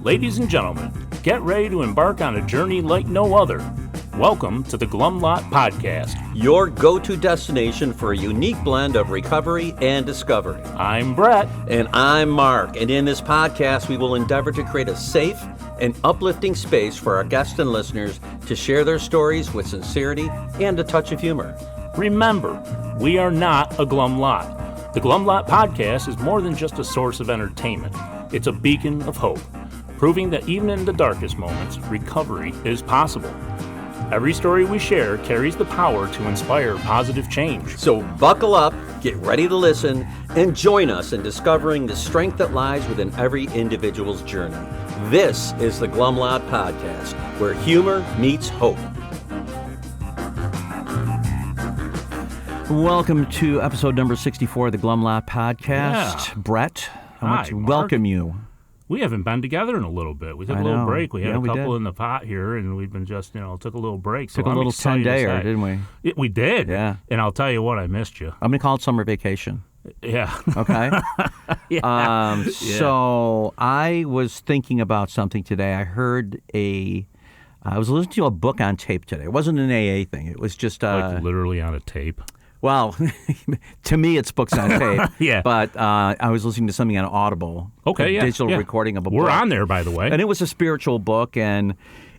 Ladies and gentlemen, get ready to embark on a journey like no other. Welcome to the Glum Lot Podcast, your go-to destination for a unique blend of recovery and discovery. I'm Brett. And I'm Mark. And in this podcast, we will endeavor to create a safe and uplifting space for our guests and listeners to share their stories with sincerity and a touch of humor. Remember, we are not a Glum Lot. The Glum Lot Podcast is more than just a source of entertainment. It's a beacon of hope, proving that even in the darkest moments, recovery is possible. Every story we share carries the power to inspire positive change. So buckle up, get ready to listen, and join us in discovering the strength that lies within every individual's journey. This is the Glum Lot Podcast, where humor meets hope. Welcome to episode number 64 of the Glum Lot Podcast. Yeah. Brett, I want to Mark. welcome you. We haven't been together in a little bit. We took a little break. We had a couple did. in the pot here, and we've been just, took a little break. Took a little 10-dayer, didn't we? We did. Yeah. And I'll tell you what, I missed you. I'm going to call it summer vacation. Yeah. Okay? Yeah. So I was thinking about something today. I was listening to a book on tape today. It wasn't an AA thing. It was just... Like literally on a tape. Well, to me, it's books on tape. Yeah. But I was listening to something on Audible. Okay, a digital recording of a book. We're on there, by the way. And it was a spiritual book, and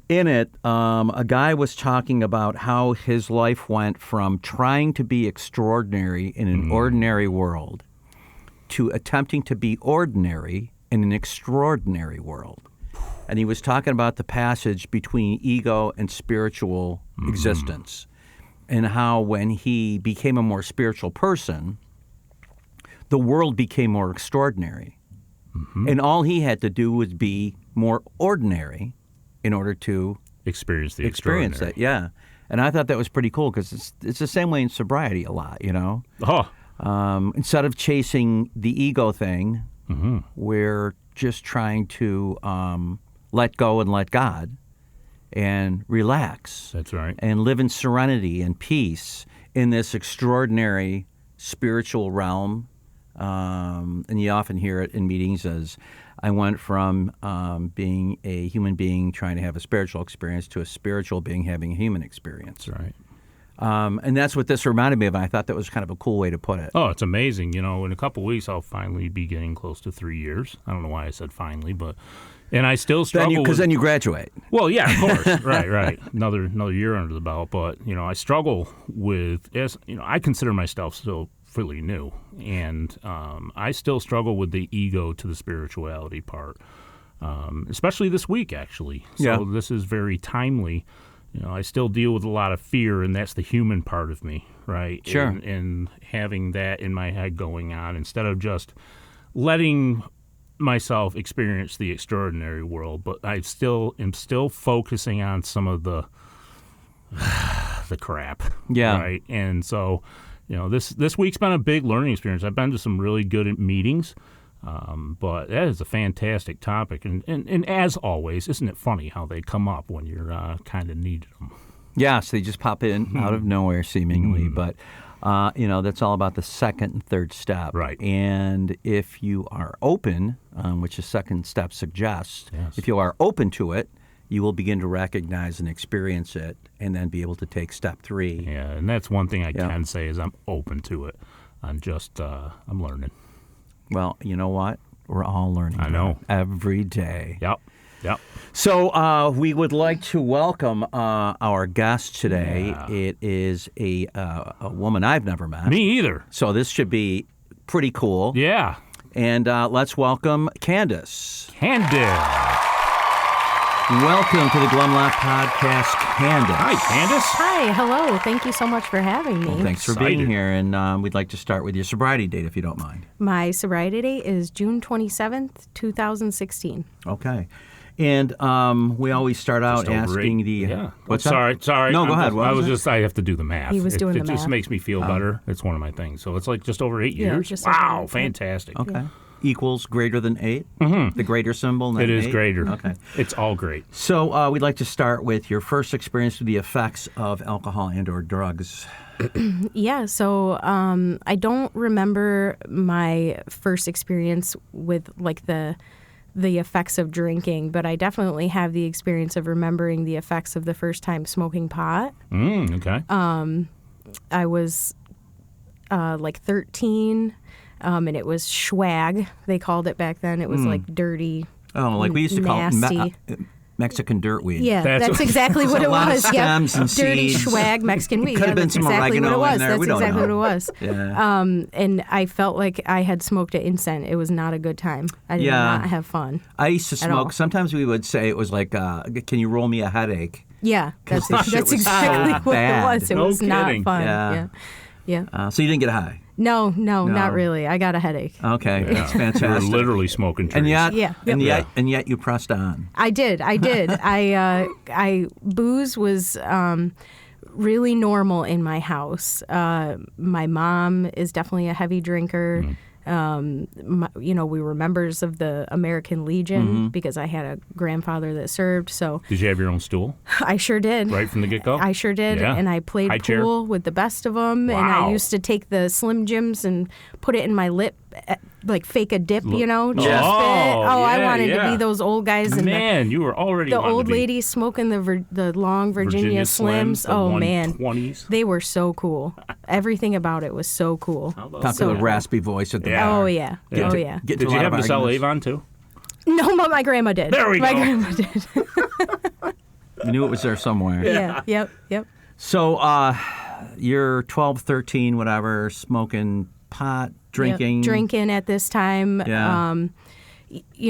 in it, a guy was talking about how his life went from trying to be extraordinary in an ordinary world to attempting to be ordinary in an extraordinary world. And he was talking about the passage between ego and spiritual existence, and how when he became a more spiritual person, the world became more extraordinary. Mm-hmm. And all he had to do was be more ordinary in order to experience that. Yeah. And I thought that was pretty cool because it's the same way in sobriety a lot, Oh. Instead of chasing the ego thing, we're just trying to let go and let God and relax. That's right. And live in serenity and peace in this extraordinary spiritual realm. And you often hear it in meetings as I went from being a human being trying to have a spiritual experience to a spiritual being having a human experience. That's right. And that's what this reminded me of. I thought that was kind of a cool way to put it. Oh, it's amazing. In a couple of weeks, I'll finally be getting close to 3 years. I don't know why I said finally, but... And I still struggle because then you graduate. Well, yeah, of course. Right. Another year under the belt. But, I struggle with, I consider myself still fairly new. And I still struggle with the ego to the spirituality part, especially this week, actually. So This is very timely. I still deal with a lot of fear, and that's the human part of me, right? Sure. And having that in my head going on instead of just letting myself experience the extraordinary world, but I am still focusing on some of the crap. Yeah. Right. And so, this week's been a big learning experience. I've been to some really good meetings, but that is a fantastic topic. And as always, isn't it funny how they come up when you're kind of needed them? Yeah, so they just pop in out of nowhere seemingly, but that's all about the second and third step. Right. And if you are open, which the second step suggests, yes. If you are open to it, you will begin to recognize and experience it and then be able to take step 3. Yeah, and that's one thing I can say is I'm open to it. I'm just, I'm learning. Well, you know what? We're all learning. I know. Every day. Yep. So we would like to welcome our guest today. Yeah. It is a woman I've never met. Me either. So this should be pretty cool. Yeah. And let's welcome Candace. Welcome to the Glum Lot Podcast, Candace. Hi, Candace. Hi, hello. Thank you so much for having me. Well, thanks for being here. And we'd like to start with your sobriety date, if you don't mind. My sobriety date is June 27th, 2016. Okay. And we always start out asking the... Yeah. What's sorry. No, go ahead. I have to do the math. He was doing the math. It just makes me feel better. It's one of my things. So it's like just over 8 years? Just over Wow, 8. fantastic. Okay. Yeah. Equals greater than 8? Mm-hmm. The greater symbol? It is 8? greater. Okay. It's all great. So we'd like to start with your first experience with the effects of alcohol and or drugs. Yeah, so I don't remember my first experience with like the the effects of drinking, but I definitely have the experience of remembering the effects of the first time smoking pot. Okay. I was like 13, and it was swag, they called it back then. It was like dirty, Oh, like we used to nasty. call it Mexican dirt weed. Yeah, That's that's exactly what a it lot of was. Yep. stems and Dirty seeds. swag Mexican weed. Could have been That's some exactly oregano what it was. in there. That's We don't exactly know. what it was. Yeah. And I felt like I had smoked an incense. It was not a good time. I did Yeah. not have fun. I used to all. smoke. Sometimes we would say it was like, can you roll me a headache? Yeah, that's this shit was exactly so what bad. it was. It No was not kidding. fun. Yeah. Yeah. So you didn't get high? No, not really. I got a headache. Okay, that's You were fantastic. literally smoking trees. And yet, Yeah. and yet you pressed on. I did. I booze was really normal in my house. My mom is definitely a heavy drinker. We were members of the American Legion because I had a grandfather that served. So Did you have your own stool I sure did. right from the get-go? I sure did, Yeah. and I played High chair? pool with the best of them. And I Wow. used to take the Slim Jims and put it in my lip, like fake a dip, just Oh, spit. I yeah, wanted to yeah. be those old guys in Man, you were already the wanting old to be ladies smoking the long Virginia Slims. the Oh man, 120s. they were so cool. Everything about it was so cool. Talk to the raspy voice at the Yeah. Oh yeah, Yeah. oh yeah. Get Did to a you lot have of to sell arguments. Avon too? No, but my grandma did. There we my go. grandma did. You knew it was there somewhere. Yeah. Yep. So you're 12, 13, whatever, smoking pot, drinking. Yep. Drinking at this time. Yeah.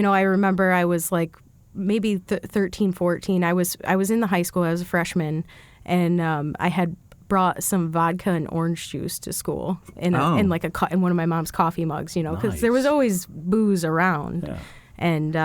I remember I was like maybe 13, 14. I was in the high school. I was a freshman, and I had brought some vodka and orange juice to school in one of my mom's coffee mugs. Because there was always booze around, and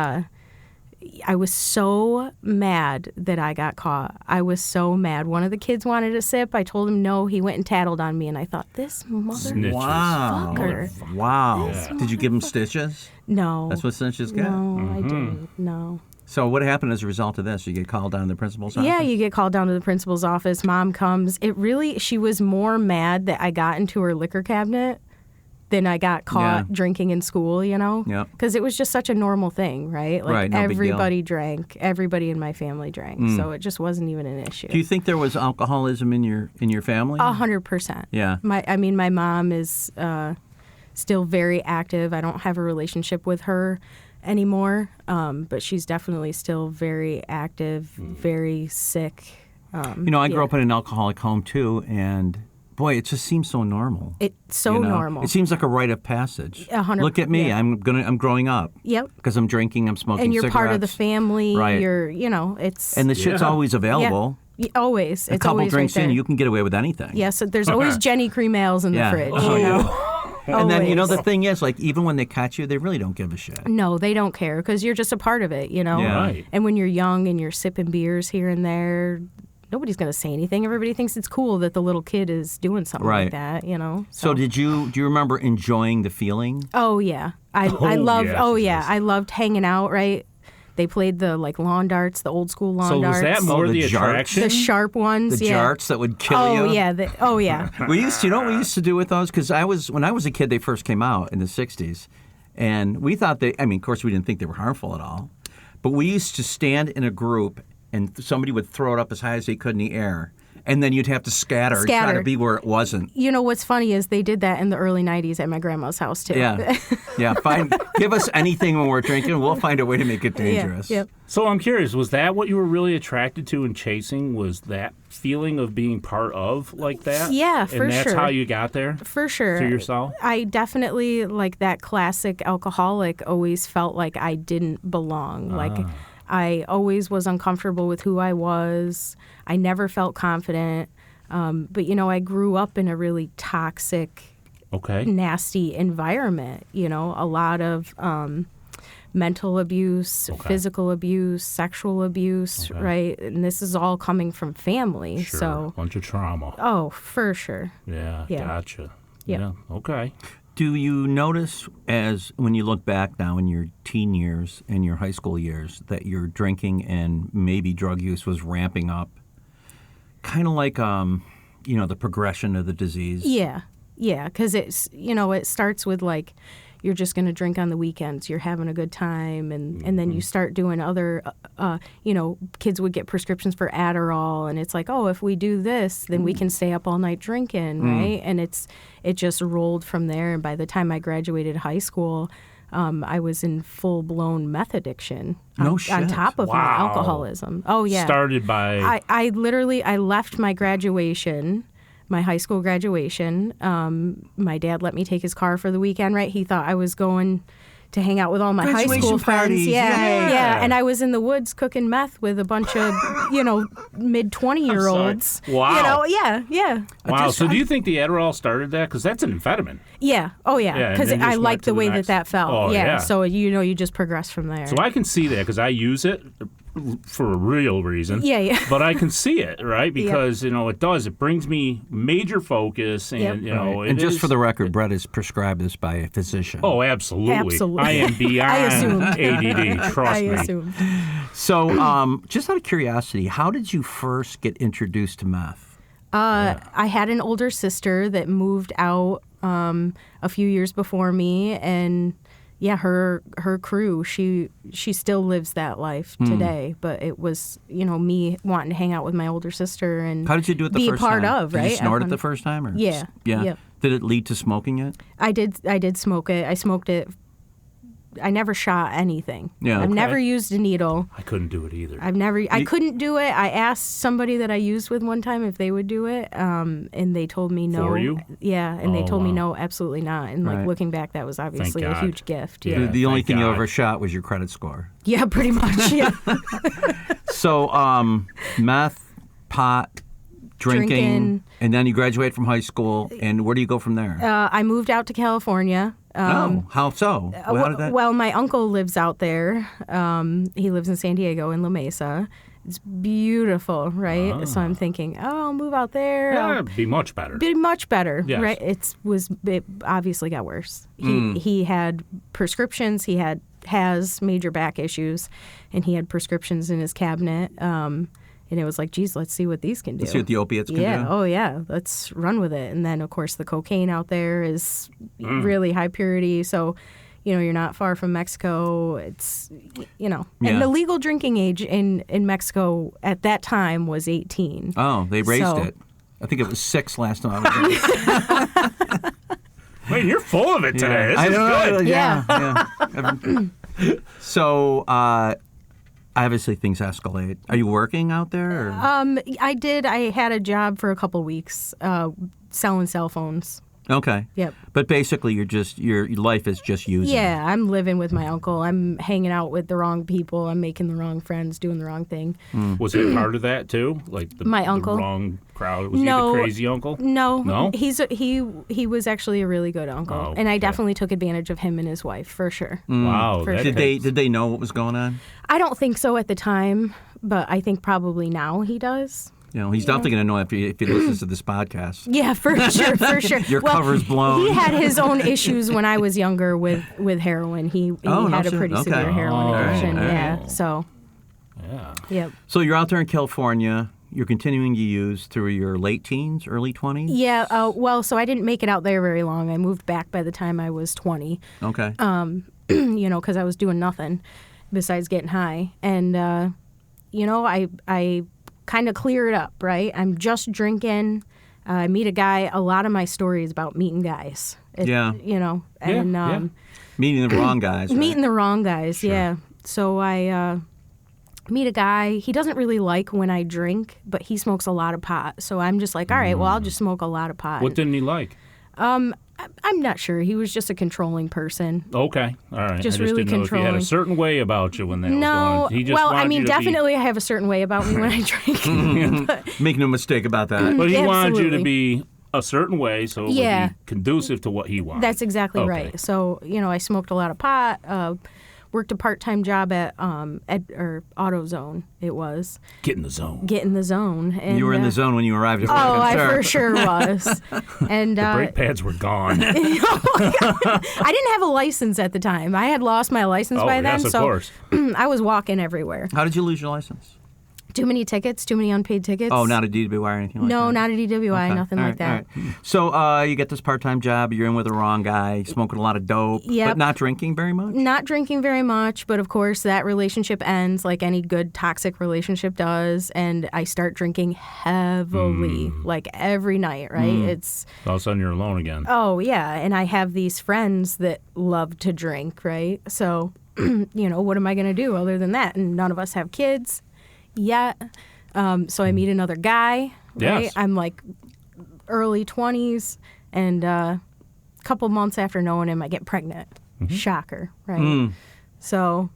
I was so mad that I got caught. I was so mad. One of the kids wanted a sip. I told him no. He went and tattled on me, and I thought, this mother. Snitches. Wow. Fucker. Wow. Did you give him stitches? No. That's what snitches get? No, I didn't. No. So what happened as a result of this? You get called down to the principal's office? Yeah, you get called down to the principal's office. Mom comes. She was more mad that I got into her liquor cabinet than I got caught drinking in school, Yeah. Because it was just such a normal thing, right? Like Right, no big deal. everybody drank. Everybody in my family drank. So it just wasn't even an issue. Do you think there was alcoholism in your family? 100%. Yeah. My mom is still very active. I don't have a relationship with her anymore, but she's definitely still very active, very sick. I grew up in an alcoholic home too, and boy, it just seems so normal. It's so normal. It seems like a rite of passage. 100%. Look at me. Yeah. I'm growing up. Yep. Because I'm drinking, I'm smoking And you're cigarettes. part of the family. Right. It's And the shit's always available. Yeah, always. A It's couple always drinks right there. in, you can get away with anything. Yeah, so there's always Jenny Cream Ales in the fridge. And then, Always. the thing is, like, even when they catch you, they really don't give a shit. No, they don't care because you're just a part of it, Yeah. Right. And when you're young and you're sipping beers here and there, nobody's going to say anything. Everybody thinks it's cool that the little kid is doing something Right. like that, So do you remember enjoying the feeling? Oh yeah, I loved. yes, Oh yes. yeah, I loved hanging out. Right, they played the lawn darts, the old school lawn So darts. was that more the the jarts? attraction? the sharp ones? The yeah. jarts that would kill Oh you? yeah. Oh yeah. We used to, what we used to do with those? Because when I was a kid, they first came out in the 60s. And we thought of course, we didn't think they were harmful at all. But we used to stand in a group and somebody would throw it up as high as they could in the air. And then you'd have to scatter and try to be where it wasn't. You know what's funny is they did that in the early '90s at my grandma's house too. Yeah. Yeah. Give us anything when we're drinking. We'll find a way to make it dangerous. Yep. So I'm curious, was that what you were really attracted to and chasing? Was that feeling of being part of like that? Yeah, for And that's sure. how you got there? For sure. To yourself? I definitely, like that classic alcoholic, always felt like I didn't belong. Like I always was uncomfortable with who I was. I never felt confident. But, I grew up in a really toxic, Okay. nasty environment. A lot of mental abuse, physical abuse, sexual abuse, right? And this is all coming from family. Sure. So, Bunch of trauma. oh, for sure. Yeah. Yeah. Gotcha. Yeah. Yeah. Okay. Do you notice, as when you look back now in your teen years and your high school years, that your drinking and maybe drug use was ramping up? Kind of like, the progression of the disease? Yeah, because it's, it starts with like you're just going to drink on the weekends. You're having a good time. And then you start doing other, kids would get prescriptions for Adderall. And it's like, oh, if we do this, then we can stay up all night drinking, right? And it just rolled from there. And by the time I graduated high school, I was in full-blown meth addiction on top of my alcoholism. Oh, yeah. Started by... I left my graduation, my high school graduation. My dad let me take his car for the weekend, right? He thought I was going to hang out with all my high school friends. Yeah. And I was in the woods cooking meth with a bunch of, mid-20-year-olds. Wow. Yeah. Wow. So do you think the Adderall started that? Because that's an amphetamine. Yeah. Oh, yeah. Because I liked the way that felt. Oh, yeah. So, you just progress from there. So I can see that because I use it for a real reason. Yeah. But I can see it, right? Because, it does. It brings me major focus. And, And just for the record, Brett is prescribed this by a physician. Oh, absolutely. I am beyond ADD. Trust me. I assumed. So just out of curiosity, how did you first get introduced to meth? I had an older sister that moved out a few years before me, and her crew, she still lives that life today. But it was me wanting to hang out with my older sister and how did you do it the be first part time? of, right? Did you snort it the first time? Or? Yeah. Yep. Did it lead to smoking it? I did smoke it. I smoked it. I never shot anything. Yeah, I've never used a needle. I couldn't do it either. I couldn't do it. I asked somebody that I used with one time if they would do it, and they told me no. For you? Yeah, and they told me no, absolutely not. And looking back, that was obviously a huge gift. Yeah. The only thing you ever shot was your credit score. Yeah, pretty much. Yeah. So, meth, pot, drinking, and then you graduate from high school. And where do you go from there? I moved out to California. How so? How did that... Well, my uncle lives out there. He lives in San Diego in La Mesa. It's beautiful, right? So I'm thinking, I'll move out there. Yeah, it'd be much better. Yes. Right? It obviously got worse. He had prescriptions. He has major back issues, and he had prescriptions in his cabinet. And it was like, geez, let's see what these can do. Let's see what the opiates can do. Yeah, oh yeah, let's run with it. And then, of course, the cocaine out there is really high purity. So, you're not far from Mexico. It's, and the legal drinking age in Mexico at that time was 18. Oh, they raised it. I think it was 6 last time I was there. Wait, you're full of it today. This is good. Yeah. So, obviously, things escalate. Are you working out there? Or? I did. I had a job for a couple weeks selling cell phones. Okay. Yep. But basically, your life is just using. Yeah, I'm living with my uncle. I'm hanging out with the wrong people. I'm making the wrong friends, doing the wrong thing. Was it part of that too? Like my uncle? The wrong crowd? Was he the crazy uncle? No. He was actually a really good uncle, and I definitely took advantage of him and his wife for sure. Wow. Did they know what was going on? I don't think so at the time, but I think probably now he does. He's definitely going to know if he listens to this podcast. Yeah, for sure. Your cover's blown. He had his own issues when I was younger with heroin. He had a pretty severe heroin addiction. Right. So. Yeah. Yep. So you're out there in California. You're continuing to use through your late teens, early 20s? Yeah. So I didn't make it out there very long. I moved back by the time I was 20. Okay. Because I was doing nothing besides getting high. And, I kind of clear it up, right? I'm just drinking. I meet a guy. A lot of my story is about meeting guys. Meeting the wrong guys. Right? Meeting the wrong guys, sure. Yeah. So I meet a guy. He doesn't really like when I drink, but he smokes a lot of pot. So I'm just like, all right, well, I'll just smoke a lot of pot. What didn't he like? I'm not sure. He was just a contrronling person. Okay, all right. Just I really didn't know if you had a certain way about you when that was going on. Definitely I have a certain way about me when I drink. Make no mistake about that. But he wanted you to be a certain way so it would be conducive to what he wanted. That's exactly right. So, I smoked a lot of pot, worked a part-time job at AutoZone, it was. Get in the zone. And, you were in the zone when you arrived at work. Oh, I for sure was. And the brake pads were gone. I didn't have a license at the time. I had lost my license by then. Yes, of course. I was walking everywhere. How did you lose your license? Too many tickets, too many unpaid tickets. Oh, not a DWI or anything like that? No, not a DWI, Okay. nothing All like right, that. all right. So you get this part-time job, you're in with the wrong guy, smoking a lot of dope, Yep. but not drinking very much? Not drinking very much, but of course that relationship ends like any good toxic relationship does, and I start drinking heavily, like every night, right? It's All of a sudden you're alone again. oh yeah, and I have these friends that love to drink, right? So, what am I going to do other than that? And none of us have kids yet. So I meet another guy, right? Yes. I'm like early 20s, and a couple months after knowing him, I get pregnant. Shocker, right? So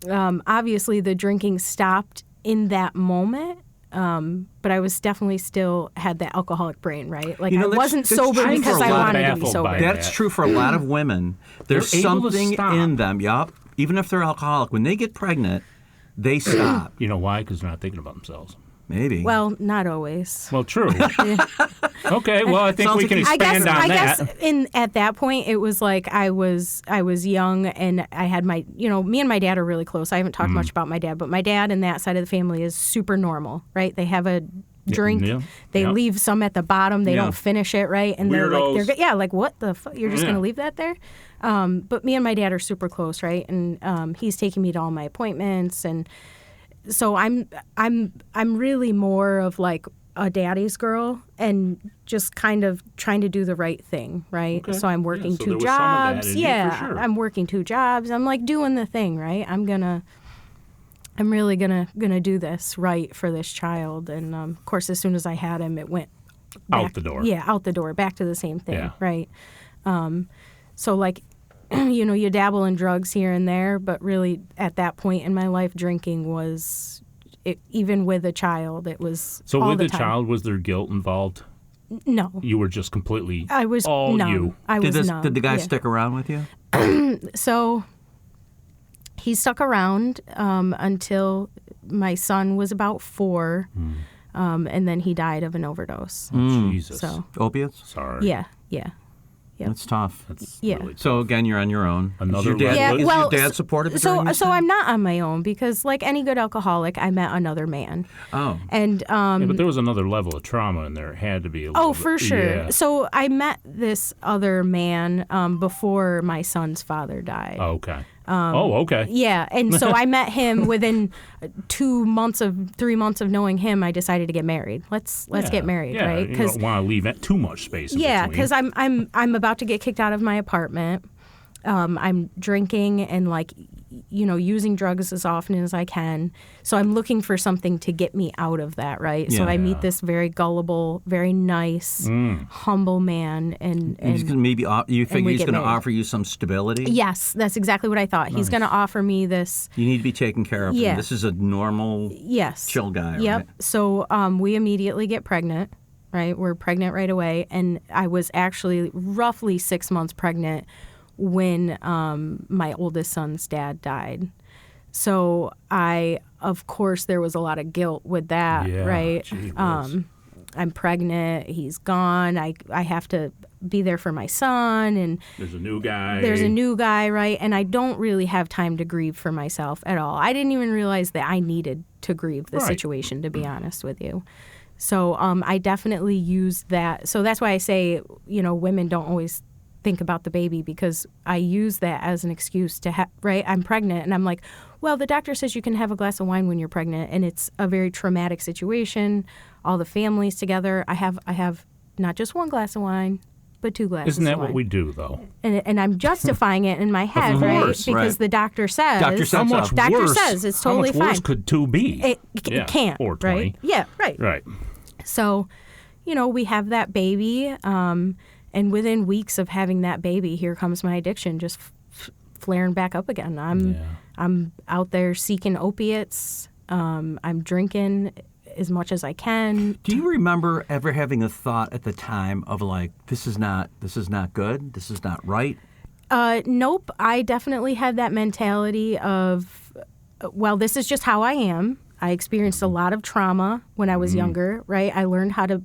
obviously the drinking stopped in that moment, but I was definitely still had that alcoholic brain, right? Like I wasn't that's sober true because for a I lot of wanted to be baffled sober. by That's that. true for a lot of women. There's They're able to something stop. in them, yup. Even if they're alcoholic, when they get pregnant, they stop. You know why? Because they're not thinking about themselves. Maybe. Well, not always. Well, true. Okay, well, I think Sounds we like can you- expand on I that. guess at that point it was like I was young, and I had my me and my dad are really close. I haven't talked much about my dad, but my dad and that side of the family is super normal, right? They have a drink, yeah, they yeah. leave some at the bottom, they Yeah. don't finish it, right? And Weirdos. they're like what the fuck? You're just Yeah. gonna leave that there? But me and my dad are super close, right? And he's taking me to all my appointments, and so I'm really more of like a daddy's girl and just kind of trying to do the right thing, right? Okay. So I'm working Yeah, so two there was some of that jobs. in you, for Yeah, sure. I'm working two jobs. I'm like doing the thing, right? I'm really gonna do this right for this child. And of course, as soon as I had him, it went Out back- the door. Yeah, out the door, back to the same thing, Yeah. right? So like, you dabble in drugs here and there, but really at that point in my life, drinking was, even with a child, it was So all with the time. child, was there guilt involved? No, You were just completely I was all numb. you. I was numb. Did the guy yeah. stick around with you? So he stuck around until my son was about 4, and then he died of an overdose. Jesus. So Opiates? Sorry. yeah. Yep. That's tough. That's Yeah. really So again, you're on your own. Another is your dad, level. is well, your dad supportive of So during this so time? I'm not on my own, because like any good alcoholic, I met another man, Oh. and Yeah, but there was another level of trauma in there. It had to be a little oh, for bit- sure. Yeah. So I met this other man before my son's father died. Oh, okay. Okay. Yeah, and so I met him within 3 months of knowing him. I decided to get married. Let's get married, yeah, right? you don't want to leave it too much space. In Yeah, between. because I'm about to get kicked out of my apartment. I'm drinking and like, using drugs as often as I can. So I'm looking for something to get me out of that, right? So Yeah. I meet this very gullible, very nice, humble man, and He's gonna maybe you figure we he's get going to married. offer you some stability. yes, that's exactly what I thought. He's going to offer me this. You need to be taken care of. Yeah. This is a normal, Yes. chill guy. Yep. Right? So we immediately get pregnant, right? We're pregnant right away. And I was actually roughly 6 months pregnant when my oldest son's dad died. So of course, there was a lot of guilt with that, Yeah, right? gee whiz. I'm pregnant. He's gone. I have to be there for my son, and There's a new guy. there's a new guy, right? And I don't really have time to grieve for myself at all. I didn't even realize that I needed to grieve the Right. situation, to be honest with you. So I definitely used that. So that's why I say, women don't always think about the baby, because I use that as an excuse to right? I'm pregnant, and I'm like, well, the doctor says you can have a glass of wine when you're pregnant, and it's a very traumatic situation. All the families together. I have not just one glass of wine, but 2 glasses Isn't that of wine. what we do, though? And I'm justifying it in my head, right? course, Because right. the doctor says, Doctor says How so. much Doctor worse? says it's totally How much worse fine. could 2 be? it Yeah, can't, or 20. right? Yeah, right. Right. So, we have that baby, and within weeks of having that baby, here comes my addiction just flaring back up again. I'm out there seeking opiates. I'm drinking as much as I can. Do you remember ever having a thought at the time of like, this is not good, this is not right? Nope. I definitely had that mentality of, well, this is just how I am. I experienced a lot of trauma when I was younger, right? I learned how to,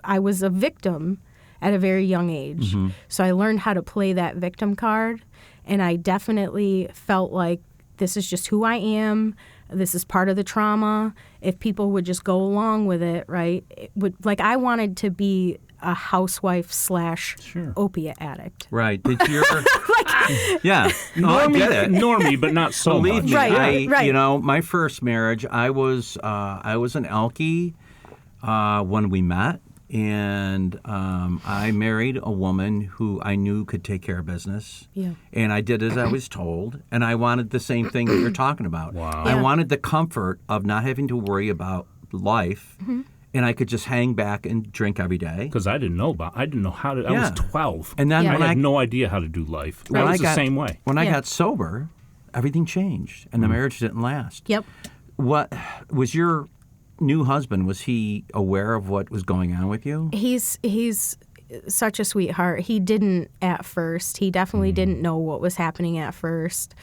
I was a victim at a very young age. So I learned how to play that victim card. And I definitely felt like this is just who I am. This is part of the trauma. If people would just go along with it, right? It would, like, I wanted to be a housewife / opiate addict. Right. Did you ever? Yeah. No, I get it. Normie, but not so Believe much. me, Right. You know, my first marriage, I was an alkie when we met, and I married a woman who I knew could take care of business. Yeah. And I did as I was told, and I wanted the same thing that you're talking about. Wow. I wanted the comfort of not having to worry about life. And I could just hang back and drink every day. Because I didn't know how to. I was 12. And then I had no idea how to do life. I was the same way. When I got sober, everything changed, and the marriage didn't last. Yep. What was your new husband? Was he aware of what was going on with you? He's such a sweetheart. He didn't at first. He definitely didn't know what was happening at first.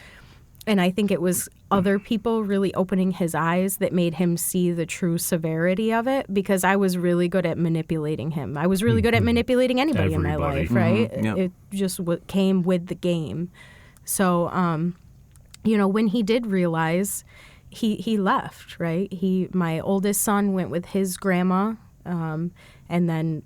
And I think it was other people really opening his eyes that made him see the true severity of it, because I was really good at manipulating him. I was really good at manipulating anybody in my life, right? Yep. It just came with the game. So, when he did realize, he left, right? My oldest son went with his grandma, and then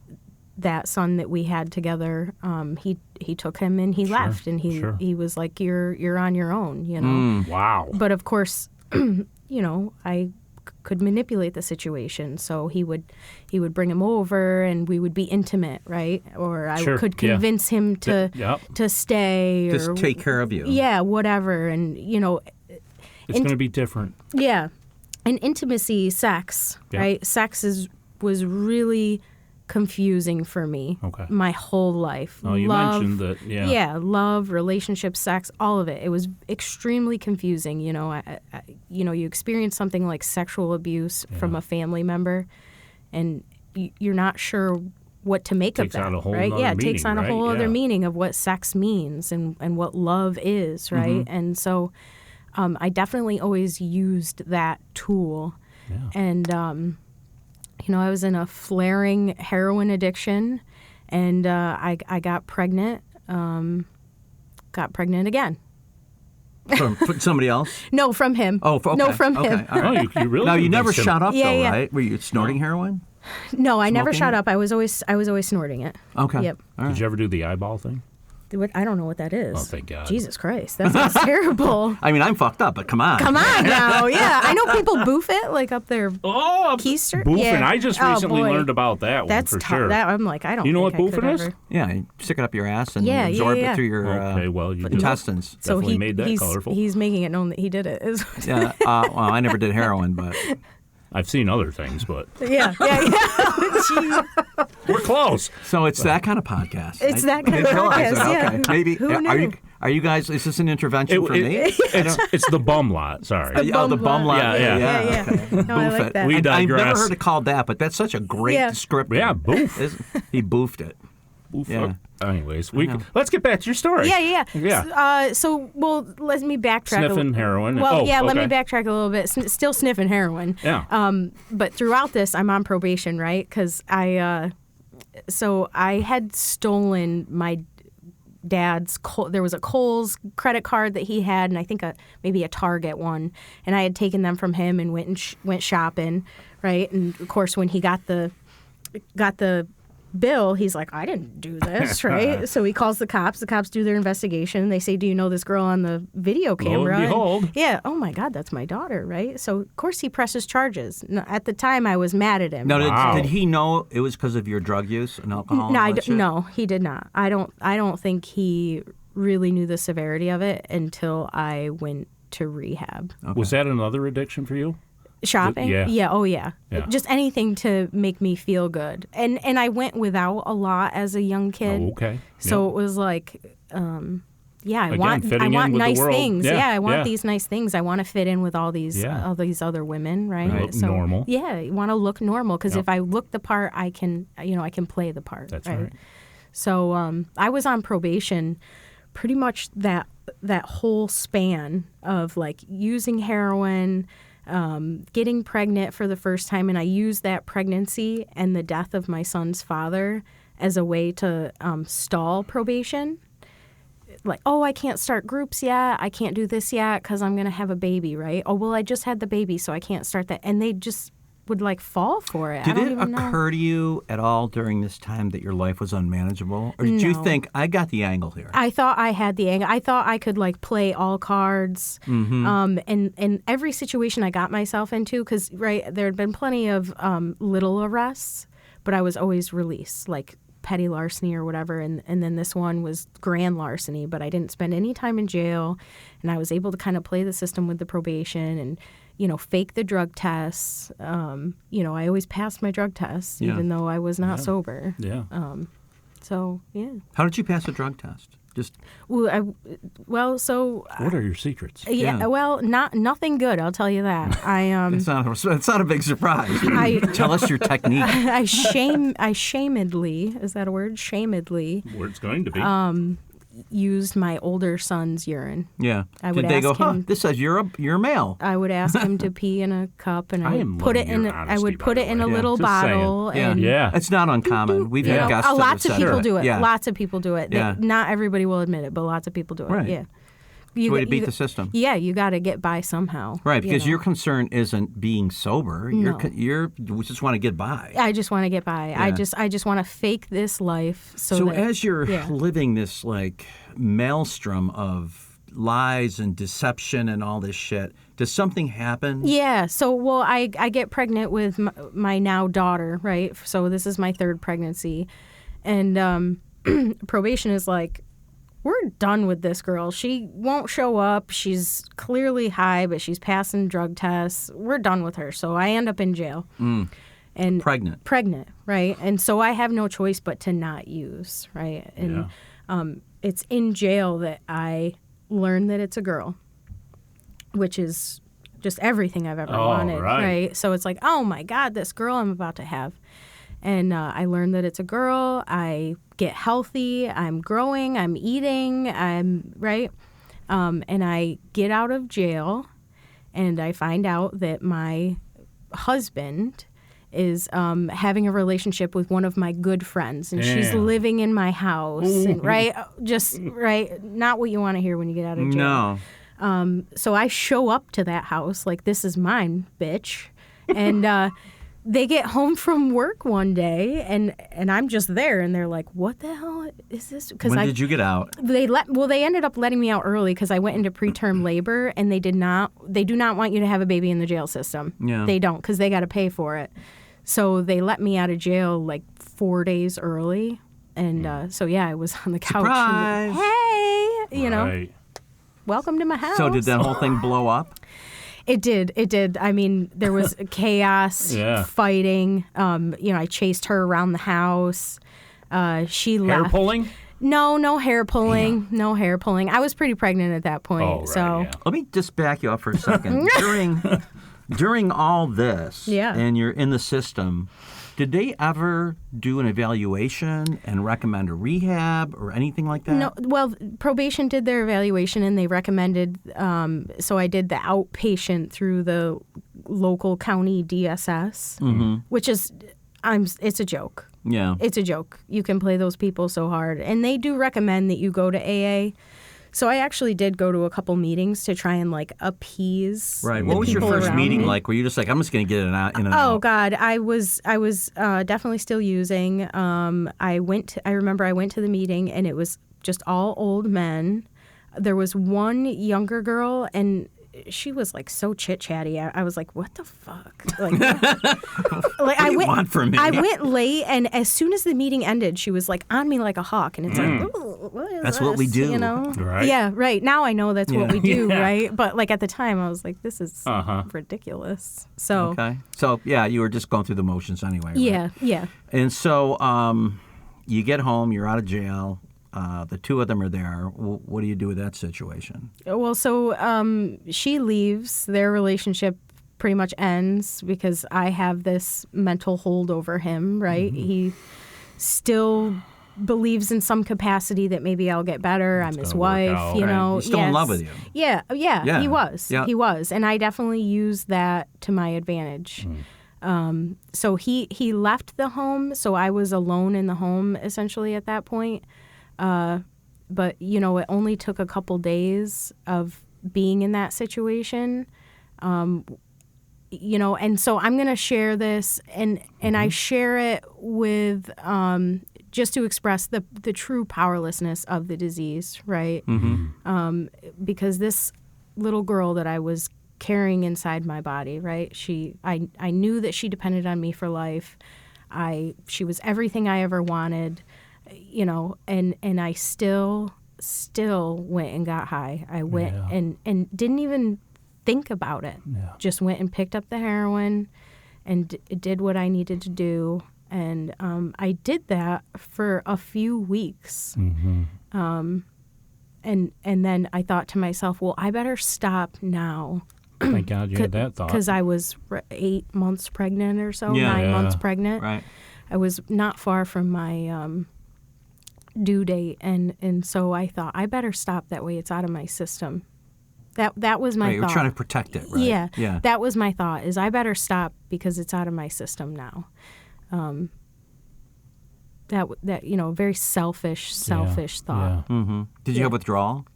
that son that we had together, he took him and he left, and he was like, you're on your own, you know. Wow. But of course, I could manipulate the situation, so he would bring him over and we would be intimate, right? Or I could convince him to stay, Just or take care of you. Yeah, whatever. And It's going to be different. Yeah. And intimacy, sex, right? Sex was really confusing for me my whole life. Oh, you mentioned that, Yeah, love, relationship, sex, all of it. It was extremely confusing. You experience something like sexual abuse from a family member, and you're not sure what to make of that, on a whole right? It takes on a whole other meaning of what sex means and what love is, right? And so I definitely always used that tool. Yeah. And I was in a flaring heroin addiction, and I got pregnant. Got pregnant again. From somebody else? No, from him. Oh, okay. No, from him. All right. Oh, you really? Now you never shot up, though, Yeah. right? Were you snorting heroin? No, I never Smoking shot it? up. I was always snorting it. Okay. Yep. All right. Did you ever do the eyeball thing? I don't know what that is. Oh, thank God. Jesus Christ, that sounds terrible. I mean, I'm fucked up, but come on. Come on now, yeah. I know people boof it, like up their keister. Boofing. Yeah. I just Oh, recently boy. learned about that That's one for tough. sure. I'm like, I don't. You know think what I could boofing is? ever. Yeah, you stick it up your ass and Yeah, absorb yeah. it through your Okay, well, you do. intestines. So Definitely made that colorful. He's making it known that he did it. Yeah. Well, I never did heroin, but I've seen other things, but Yeah. Gee. we're close. so it's that kind of podcast. It's that kind didn't of realize podcast, it. yeah. Okay. Maybe Who are knew? you guys? Is this an intervention for me? It's the bum lot. Sorry. Oh, the bum lot. Yeah. Okay. No, I Boof like it. that. We I've never digress. heard it called that, but that's such a great descriptor. Yeah, boof. He boofed it. Boof. Yeah. Anyways, let's get back to your story. Yeah. Yeah. Let me backtrack. Sniffing heroin. Well, Oh, let me okay. backtrack a little bit. Still sniffing heroin. Yeah. But throughout this, I'm on probation, right? Because I had stolen my dad's. There was a Kohl's credit card that he had, and I think maybe a Target one, and I had taken them from him and went shopping, right? And of course, when he got the bill, he's like, I didn't do this, right? So he calls the cops. The cops do their investigation. They say, do you know this girl on the video camera? and behold. Yeah. Oh my God, that's my daughter, right? So of course he presses charges. No, at the time, I was mad at him. Now, Wow. did he know it was because of your drug use and alcohol? No, and all that shit? no, he did not. I don't think he really knew the severity of it until I went to rehab. Okay. Was that another addiction for you? Shopping? Yeah. Oh, yeah. Yeah. Just anything to make me feel good. And I went without a lot as a young kid. Oh, okay. So Yep. it was like, I Again, want fitting in with the nice world. things. Yeah, I want yeah. these nice things. I want to fit in with all these other women, right? Look normal. Yeah, you want to look normal because Yep. if I look the part, I can play the part. That's right. So I was on probation pretty much that whole span of like using heroin, getting pregnant for the first time, and I used that pregnancy and the death of my son's father as a way to stall probation. like, oh, I can't start groups yet. I can't do this yet because I'm going to have a baby, right? Oh, well, I just had the baby, so I can't start that. And they just would like fall for it. Did it occur to you at all during this time that your life was unmanageable? Or did you think, I got the angle here? I thought I had the angle. I thought I could like play all cards. And every situation I got myself into, because, right, there had been plenty of little arrests, but I was always released, like petty larceny or whatever. And then this one was grand larceny, but I didn't spend any time in jail. And I was able to kind of play the system with the probation and, fake the drug tests. I always passed my drug tests, even though I was not sober. Yeah. So, yeah. How did you pass a drug test? Just what are your secrets? Yeah. Well, nothing good. I'll tell you that. it's not a big surprise. Tell us your technique. I shamedly, is that a word? Shamedly. Word's going to be. Used my older son's urine. Yeah. I would Did they ask go, him, this says you're a male? I would ask him to pee in a cup, and I would put it in. I would put it in a Yeah, little just bottle. saying. And Yeah. It's not uncommon. We've had guests that have lots of said people that. do it. Yeah. Lots of people do it. Yeah. Not everybody will admit it, but lots of people do it. Right. Yeah. It's a way to beat the system. Yeah, you got to get by somehow. Right, because your concern isn't being sober. No. You just want to get by. I just want to get by. Yeah. I just want to fake this life. So that, as you're living this like maelstrom of lies and deception and all this shit, does something happen? Yeah. So, I get pregnant with my now daughter, right? So this is my third pregnancy. And probation is like, we're done with this girl. She won't show up. She's clearly high, but she's passing drug tests. We're done with her. So I end up in jail. And Pregnant, right? And so I have no choice but to not use, right? And it's in jail that I learned that it's a girl, which is just everything I've ever wanted, right? So it's like, oh my God, this girl I'm about to have. And I learned that it's a girl. I get healthy. I'm growing. I'm eating. Right. And I get out of jail, and I find out that my husband is having a relationship with one of my good friends, and she's living in my house. And, right. Just right. Not what you want to hear when you get out of jail. No. So I show up to that house like, this is mine, bitch. And they get home from work one day, and I'm just there, and they're like, "What the hell is this?" When did you get out? They ended up letting me out early because I went into preterm labor, and they do not want you to have a baby in the jail system. Yeah. They don't, because they got to pay for it. So they let me out of jail like 4 days early, and so I was on the couch. Surprise! Right. Welcome to my house. So did that whole thing blow up? It did. I mean, there was chaos, fighting. I chased her around the house. She left. Hair pulling? No hair pulling. Yeah. No hair pulling. I was pretty pregnant at that point. Oh, right, so Let me just back you up for a second. During all this, and you're in the system, did they ever do an evaluation and recommend a rehab or anything like that? No. Well, probation did their evaluation, and they recommended. So I did the outpatient through the local county DSS, which is, it's a joke. Yeah, it's a joke. You can play those people so hard, and they do recommend that you go to AA. So I actually did go to a couple meetings to try and like appease. Right. What was your first meeting like? Were you just like, I'm just going to get it in and out? Oh God, I was definitely still using. I remember I went to the meeting, and it was just all old men. There was one younger girl, and she was like so chit chatty. I was like, what the fuck? Like, what do you want from me? I went late, and as soon as the meeting ended, she was like on me like a hawk, and it's like, ooh, what is that's this? what we do, you know? Right? Yeah, right. Now I know that's what we do, right? But like at the time, I was like, this is ridiculous. So okay, so you were just going through the motions anyway. Right? Yeah. And so you get home, you're out of jail. The two of them are there. What do you do with that situation? Well, so she leaves. Their relationship pretty much ends because I have this mental hold over him, right? He still believes in some capacity that maybe I'll get better. I'm his wife, you know. He's still in love with you. Yeah, he was. Yeah. He was. And I definitely used that to my advantage. So he left the home, so I was alone in the home essentially at that point. But you know, it only took a couple days of being in that situation. You know, and so I'm going to share this, and I share it with just to express the true powerlessness of the disease, right? Because this little girl that I was carrying inside my body, right? I knew that she depended on me for life. She was everything I ever wanted, you know, and I still went and got high. I went and didn't even think about it. Just went and picked up the heroin and did what I needed to do. And I did that for a few weeks. And then I thought to myself, well, I better stop now. Thank God you had that thought. Because I was 8 months pregnant or so, 9 months pregnant. Right. I was not far from my due date. And so I thought, I better stop, that way it's out of my system. That was my thought. You were trying to protect it, right? Yeah. That was my thought, is I better stop because it's out of my system now. That you know, very selfish thought. Yeah. Did you have withdrawal?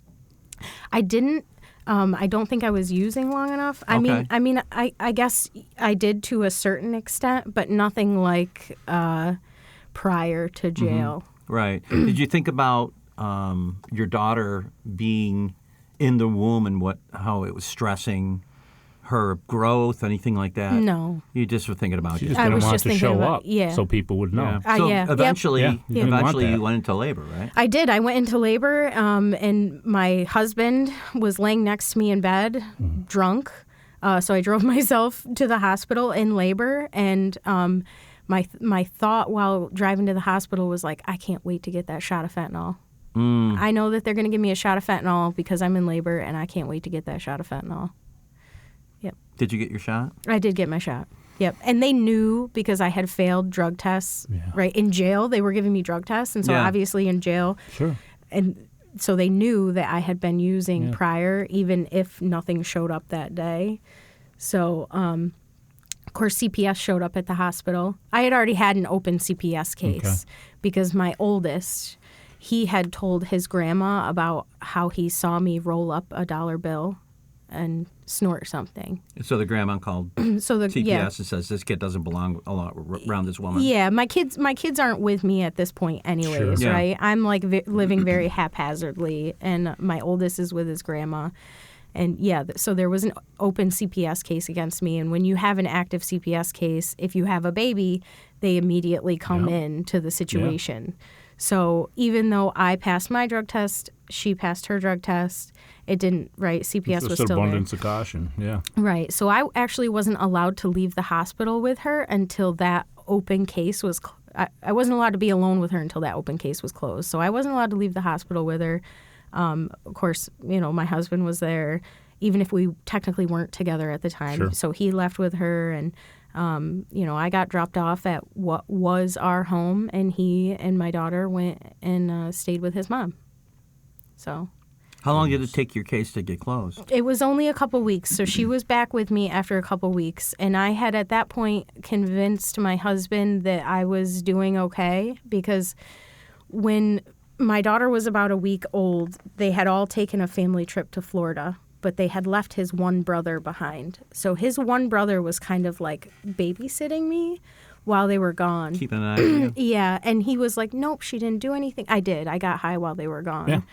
I didn't. I don't think I was using long enough. I mean, I guess I did to a certain extent, but nothing like prior to jail. Right. Did you think about your daughter being in the womb and how it was stressing her growth, anything like that? No. You just were thinking about She it. just didn't want just to thinking show about- up so people would know. So Yeah. eventually, Yep. Yeah. You didn't want you that. went into labor, right? I did. I went into labor, and my husband was laying next to me in bed, drunk. So I drove myself to the hospital in labor, and my thought while driving to the hospital was like, I can't wait to get that shot of fentanyl. I know that they're going to give me a shot of fentanyl because I'm in labor, and I can't wait to get that shot of fentanyl. Yep. Did you get your shot? I did get my shot. Yep. And they knew because I had failed drug tests. Right. In jail, they were giving me drug tests. And so obviously in jail. Sure. And so they knew that I had been using prior, even if nothing showed up that day. So, of course, CPS showed up at the hospital. I had already had an open CPS case because my oldest, he had told his grandma about how he saw me roll up a $1 bill and snort something. So the grandma called so the CPS and says, this kid doesn't belong around this woman. Yeah, my kids aren't with me at this point anyways, Sure. right? I'm like living very haphazardly, and my oldest is with his grandma. And so there was an open CPS case against me. And when you have an active CPS case, if you have a baby, they immediately come in to the situation. So even though I passed my drug test, she passed her drug test, it didn't, right? CPS was still abundance there. of caution, Right. So I actually wasn't allowed to leave the hospital with her until that open case was I wasn't allowed to be alone with her until that open case was closed. So I wasn't allowed to leave the hospital with her. Of course, you know, my husband was there, even if we technically weren't together at the time. Sure. So he left with her, and, you know, I got dropped off at what was our home, and he and my daughter went and stayed with his mom. So. How long did it take your case to get closed? It was only a couple weeks. So she was back with me after a couple weeks. And I had at that point convinced my husband that I was doing okay, because when my daughter was about a week old, they had all taken a family trip to Florida, but they had left his one brother behind. So his one brother was kind of like babysitting me while they were gone. Keeping an eye on you? Yeah. And he was like, nope, she didn't do anything. I did. I got high while they were gone.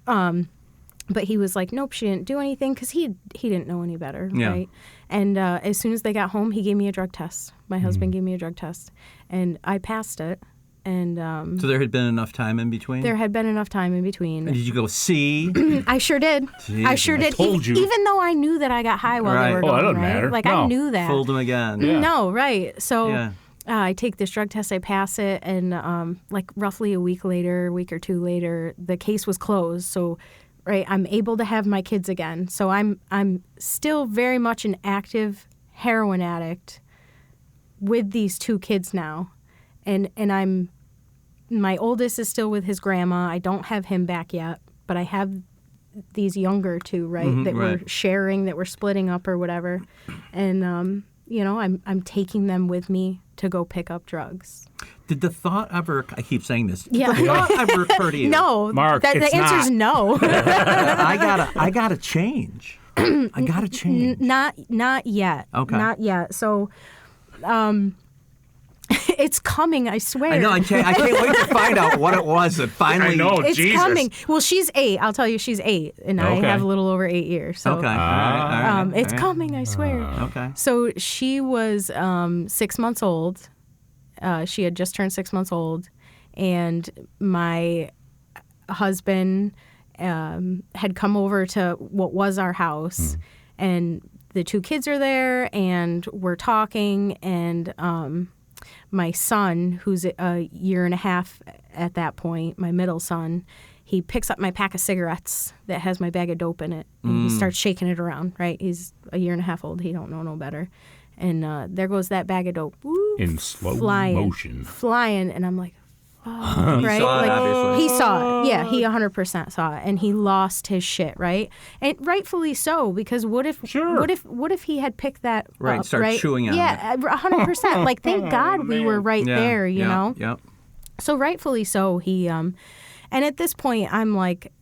Yeah. But he was like, nope, she didn't do anything, because he didn't know any better, Yeah. right? And as soon as they got home, he gave me a drug test. My husband gave me a drug test, and I passed it. And So there had been enough time in between? there had been enough time in between. And did you go see? I sure did. I sure did. told you. Even though I knew that I got high while Right. they were Oh, gone, it doesn't right? matter. Like, No. I knew that. Fooled him again. Yeah. No, right. So Yeah. I take this drug test, I pass it, and like roughly a week or two later, the case was closed. So, right, I'm able to have my kids again. So I'm still very much an active heroin addict with these two kids now, and my oldest is still with his grandma. I don't have him back yet, but I have these younger two, right, that we're sharing, that we're splitting up or whatever, and you know, I'm taking them with me to go pick up drugs. Did the thought ever, I keep saying this, Yeah. did the thought ever occur to you? No, Mark, the it's answer is no. I gotta change. I gotta change. Not yet. Okay. Not yet. So, it's coming. I swear. I know. I can't wait to find out what it was that finally. I know. It's Jesus. coming. Well, she's 8. I'll tell you, she's 8, and I Okay. have a little over 8 years. So, Okay. All right. it's coming. I swear. Okay. So she was 6 months old. She had just turned 6 months old, and my husband had come over to what was our house, and the 2 kids are there, and we're talking, and my son, who's a year and a half at that point, my middle son, he picks up my pack of cigarettes that has my bag of dope in it, and he starts shaking it around, right? He's a year and a half old. He don't know no better. And there goes that bag of dope. Woo, In slow motion. Flying, and I'm like, He right? saw it, Like, obviously. he saw it. Yeah, he 100% saw it, and he lost his shit, right? And rightfully so, because what if he had picked that Right, up, start right? chewing on yeah, it. 100%. Like, thank God we were right there, you know? Yep. So rightfully so, he and at this point, I'm like,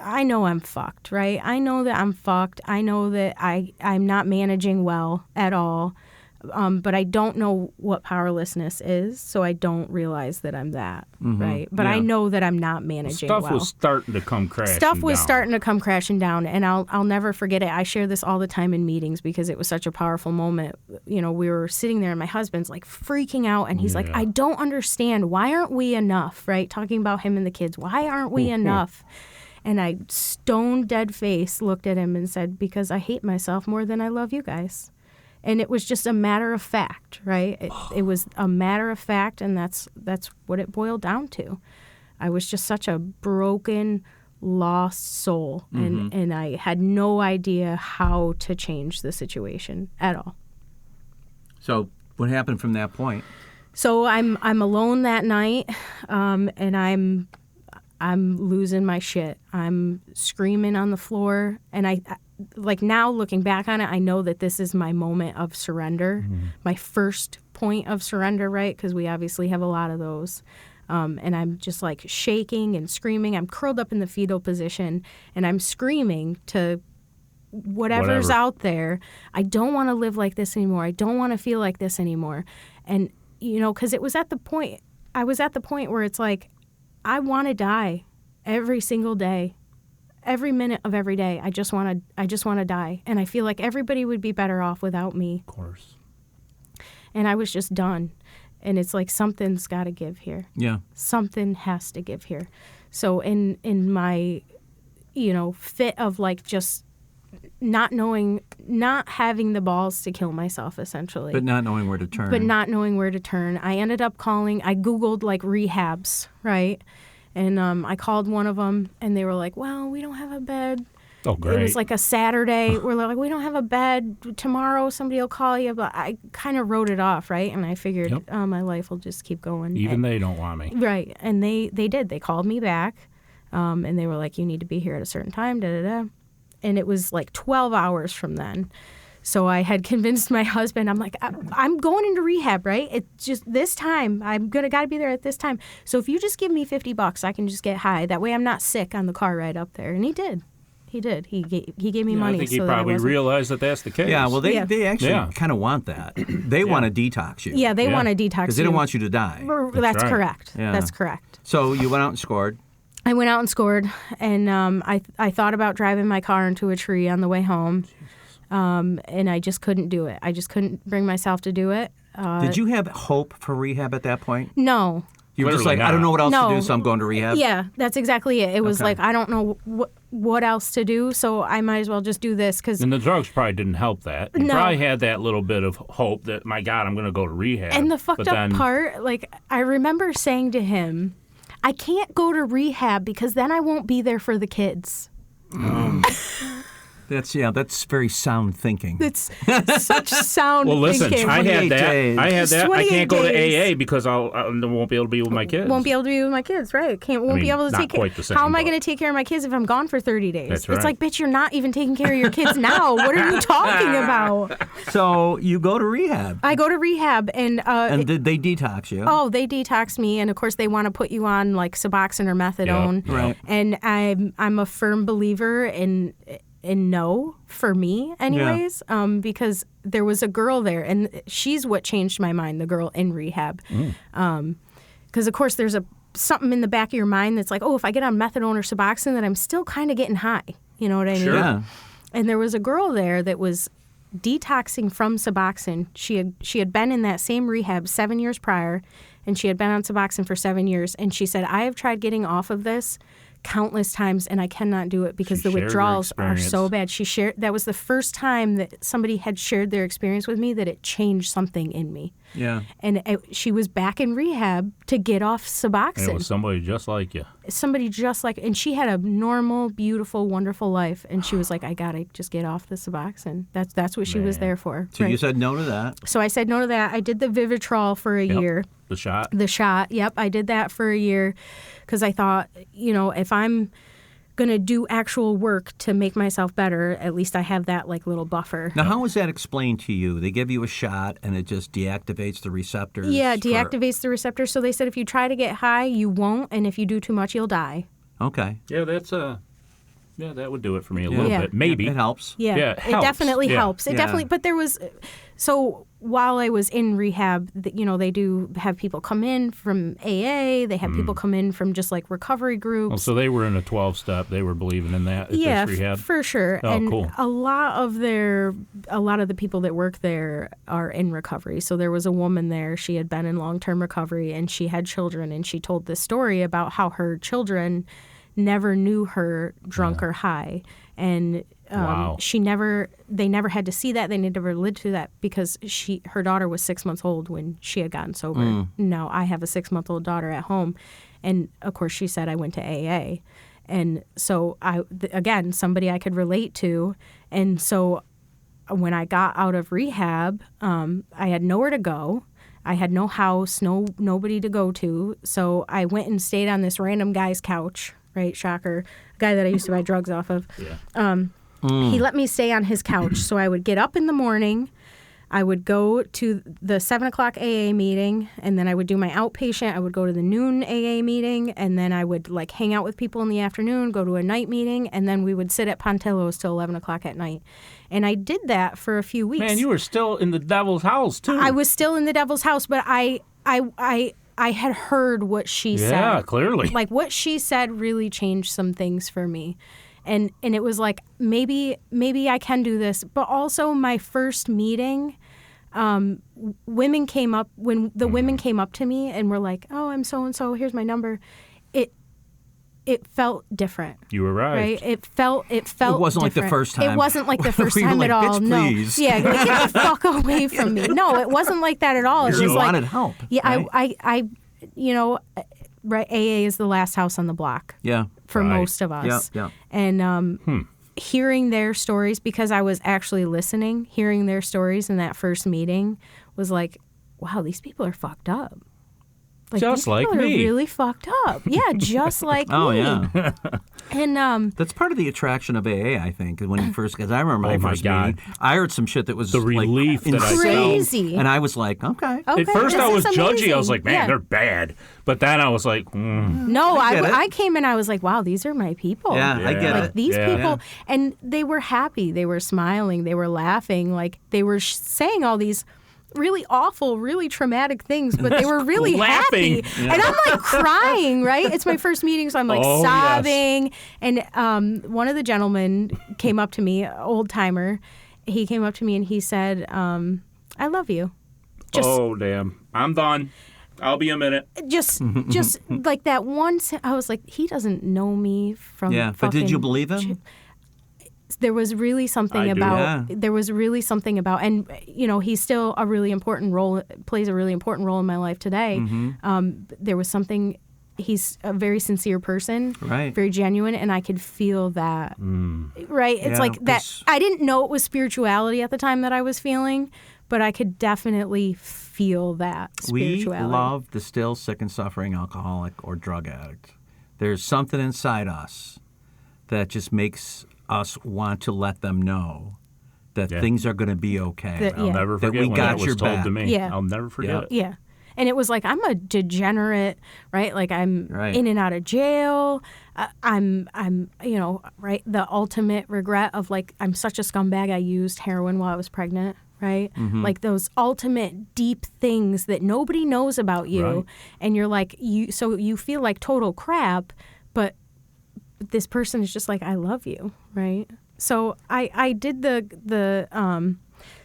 I know I'm fucked, right? I know that I'm fucked. I know that I'm not managing well at all. But I don't know what powerlessness is, so I don't realize that I'm that, right? But I know that I'm not managing Stuff well. was starting to come crashing Stuff was down. starting to come crashing down, and I'll never forget it. I share this all the time in meetings because it was such a powerful moment. You know, we were sitting there, and my husband's like freaking out, and he's like, I don't understand. Why aren't we enough, right? Talking about him and the kids. Why aren't we enough? And I stone dead face looked at him and said, because I hate myself more than I love you guys. And it was just a matter of fact, right? It was a matter of fact, and that's what it boiled down to. I was just such a broken, lost soul, and I had no idea how to change the situation at all. So what happened from that point? So I'm alone that night, and I'm losing my shit. I'm screaming on the floor, and I like now looking back on it, I know that this is my moment of surrender, my first point of surrender, right? Because we obviously have a lot of those. And I'm just like shaking and screaming. I'm curled up in the fetal position, and I'm screaming to whatever's out there. I don't want to live like this anymore. I don't want to feel like this anymore. And, you know, because I was at the point where it's like, I want to die every single day. Every minute of every day, I just want to die, and I feel like everybody would be better off without me. Of course. And I was just done, and it's like something's got to give here. Yeah. Something has to give here. So in my, you know, fit of like just not having the balls to kill myself, essentially. But not knowing where to turn. I ended up calling. I Googled like rehabs, right? And I called one of them, and they were like, well, we don't have a bed. Oh, great. It was like a Saturday. We're like, we don't have a bed. Tomorrow somebody will call you. But I kind of wrote it off, right? And I figured my life will just keep going. Even they don't want me. Right. And they did. They called me back, and they were like, you need to be here at a certain time, da-da-da. And it was like 12 hours from then. So I had convinced my husband, I'm like, I'm going into rehab, right? It's just this time. I'm got to be there at this time. So if you just give me $50, I can just get high. That way I'm not sick on the car ride up there. And he did. He gave me money. I think he so probably realized that that's the case. Yeah, well, they actually kind of want that. They want to detox you. Yeah, they want to detox you. Because they don't want you to die. That's right. correct. Yeah. That's correct. So you went out and scored. I went out and scored, and I thought about driving my car into a tree on the way home. And I just couldn't do it. I just couldn't bring myself to do it. Did you have hope for rehab at that point? No. You were just Literally like, I don't know what else No. to do, so I'm going to rehab? Yeah, that's exactly it. It was Okay. like, I don't know what else to do, so I might as well just do this. Cause, And the drugs probably didn't help that. You No. probably had that little bit of hope that, my God, I'm going to go to rehab. and the fucked But up then, part, like, I remember saying to him, I can't go to rehab because then I won't be there for the kids. That's very sound thinking. It's such sound Well, listen, thinking. I had that. I can't go to 28 AA because I won't be able to be with my kids. Won't be able to be with my kids, right? Won't be able to not take care. quite the same, How am I but- going to take care of my kids if I'm gone for 30 days? That's right. It's like, bitch, you're not even taking care of your kids now. What are you talking about? So you go to rehab. I go to rehab, and Did they detox you? oh, they detox me, and of course they want to put you on like Suboxone or methadone. Yeah, right. And I'm a firm believer in no for me, anyways, because there was a girl there, and she's what changed my mind. The girl in rehab, because of course there's something in the back of your mind that's like, oh, if I get on methadone or Suboxone, that I'm still kind of getting high. You know what I mean? Sure. Yeah. And there was a girl there that was detoxing from Suboxone. She had been in that same rehab 7 years prior, and she had been on Suboxone for 7 years. And she said, I have tried getting off of this countless times, and I cannot do it because She the shared her withdrawals are experience. so bad. That was the first time that somebody had shared their experience with me that it changed something in me. Yeah. And she was back in rehab to get off Suboxone. And it was somebody just like you. Somebody just like, and she had a normal, beautiful, wonderful life, and she was like, I gotta just get off the Suboxone. That's what she was there for. So you right? said no to that. So I said no to that. I did the Vivitrol for a year. The shot. The shot, yep, I did that for a year because I thought, if I'm going to do actual work to make myself better, at least I have that like little buffer. Now, how was that explained to you? They give you a shot and it just deactivates the receptors? Yeah, it deactivates the receptors. So they said if you try to get high, you won't, and if you do too much, you'll die. Okay. Yeah, that would do it for me a little Yeah. bit. Maybe. It helps. Yeah, Yeah, it it helps. definitely Yeah. helps. It Yeah. definitely, but there was, so while I was in rehab, they do have people come in from AA. They have people come in from just like recovery groups. Oh, so they were in a 12-step. They were believing in that at Yeah, this rehab? for sure. Oh, and cool. a lot of the people that work there are in recovery. So there was a woman there. She had been in long-term recovery, and she had children, and she told this story about how her children never knew her drunk or high, and Wow. they never had to see that. They never lived through that because her daughter was 6 months old when she had gotten sober. Now I have a 6-month-old daughter at home, and of course she said I went to AA, and so again somebody I could relate to, and so when I got out of rehab, I had nowhere to go. I had no house, nobody to go to, so I went and stayed on this random guy's couch. Right, shocker, a guy that I used to buy drugs off of. Yeah. He let me stay on his couch. So I would get up in the morning, I would go to the 7 o'clock AA meeting, and then I would do my outpatient. I would go to the noon AA meeting, and then I would like hang out with people in the afternoon, go to a night meeting, and then we would sit at Pontillo's till 11 o'clock at night. And I did that for a few weeks. Man, you were still in the devil's house, too. I was still in the devil's house, but I had heard what she said. Yeah, clearly. Like what she said really changed some things for me. And it was like, maybe I can do this. But also my first meeting, women came up to me and were like, oh, I'm so-and-so, here's my number. It felt different. You arrived. Right? It felt It wasn't like the different. first time. It wasn't like the first We were time like, at all. "Bitch, No. please." Yeah, like, get the fuck away from me. No, it wasn't like that at all. It Because was you like, wanted help. Yeah, right? I right, AA is the last house on the block Yeah. for Right. most of us. Yeah. And hearing their stories, because I was actually listening, hearing their stories in that first meeting was like, wow, these people are fucked up. Like, Just these like people me. are really fucked up. Yeah, just like Oh, me. yeah. And That's part of the attraction of AA, I think, when you first, because I remember my Oh, my first God. meeting, I heard some shit that was The relief like, that I felt. Crazy. And I was like, okay. okay, At first, I this was is judgy. I amazing. was like, man, Yeah. they're bad. But then I was like, No, I get it. I came and I was like, wow, these are my people. Yeah, I get Yeah. it. These Yeah. people, and they were happy. They were smiling. They were laughing. Like they were saying all these really awful, really traumatic things, but they were really Laughing. happy. And I'm like crying, right? It's my first meeting, so I'm like Oh, yes. sobbing. And one of the gentlemen came up to me, old timer. He came up to me and he said, I love you. Just oh, damn. I'm done. I'll be a minute. just like that once I was like, he doesn't know me from Yeah, but did you fucking believe him? there was really something I do. about Yeah. there was really something about, and he's still a really important role, plays a really important role in my life today. Mm-hmm. There was something he's a very sincere person, Right. very genuine, and I could feel that. Right? It's Yeah, like that. 'cause- I didn't know it was spirituality at the time that I was feeling, but I could definitely feel that We spirituality. love the still sick and suffering alcoholic or drug addict. There's something inside us that just makes us want to let them know that things are going to be okay. That- I'll Yeah. never That forget we when got that was your told to back. me. Yeah. I'll never forget it. Yeah. And it was like, I'm a degenerate, right? Like I'm Right. in and out of jail. I'm, right? The ultimate regret of like, I'm such a scumbag. I used heroin while I was pregnant, right? Like those ultimate deep things that nobody knows about you. Right. And you're like, so you feel like total crap, but this person is just like, I love you, right? So I did the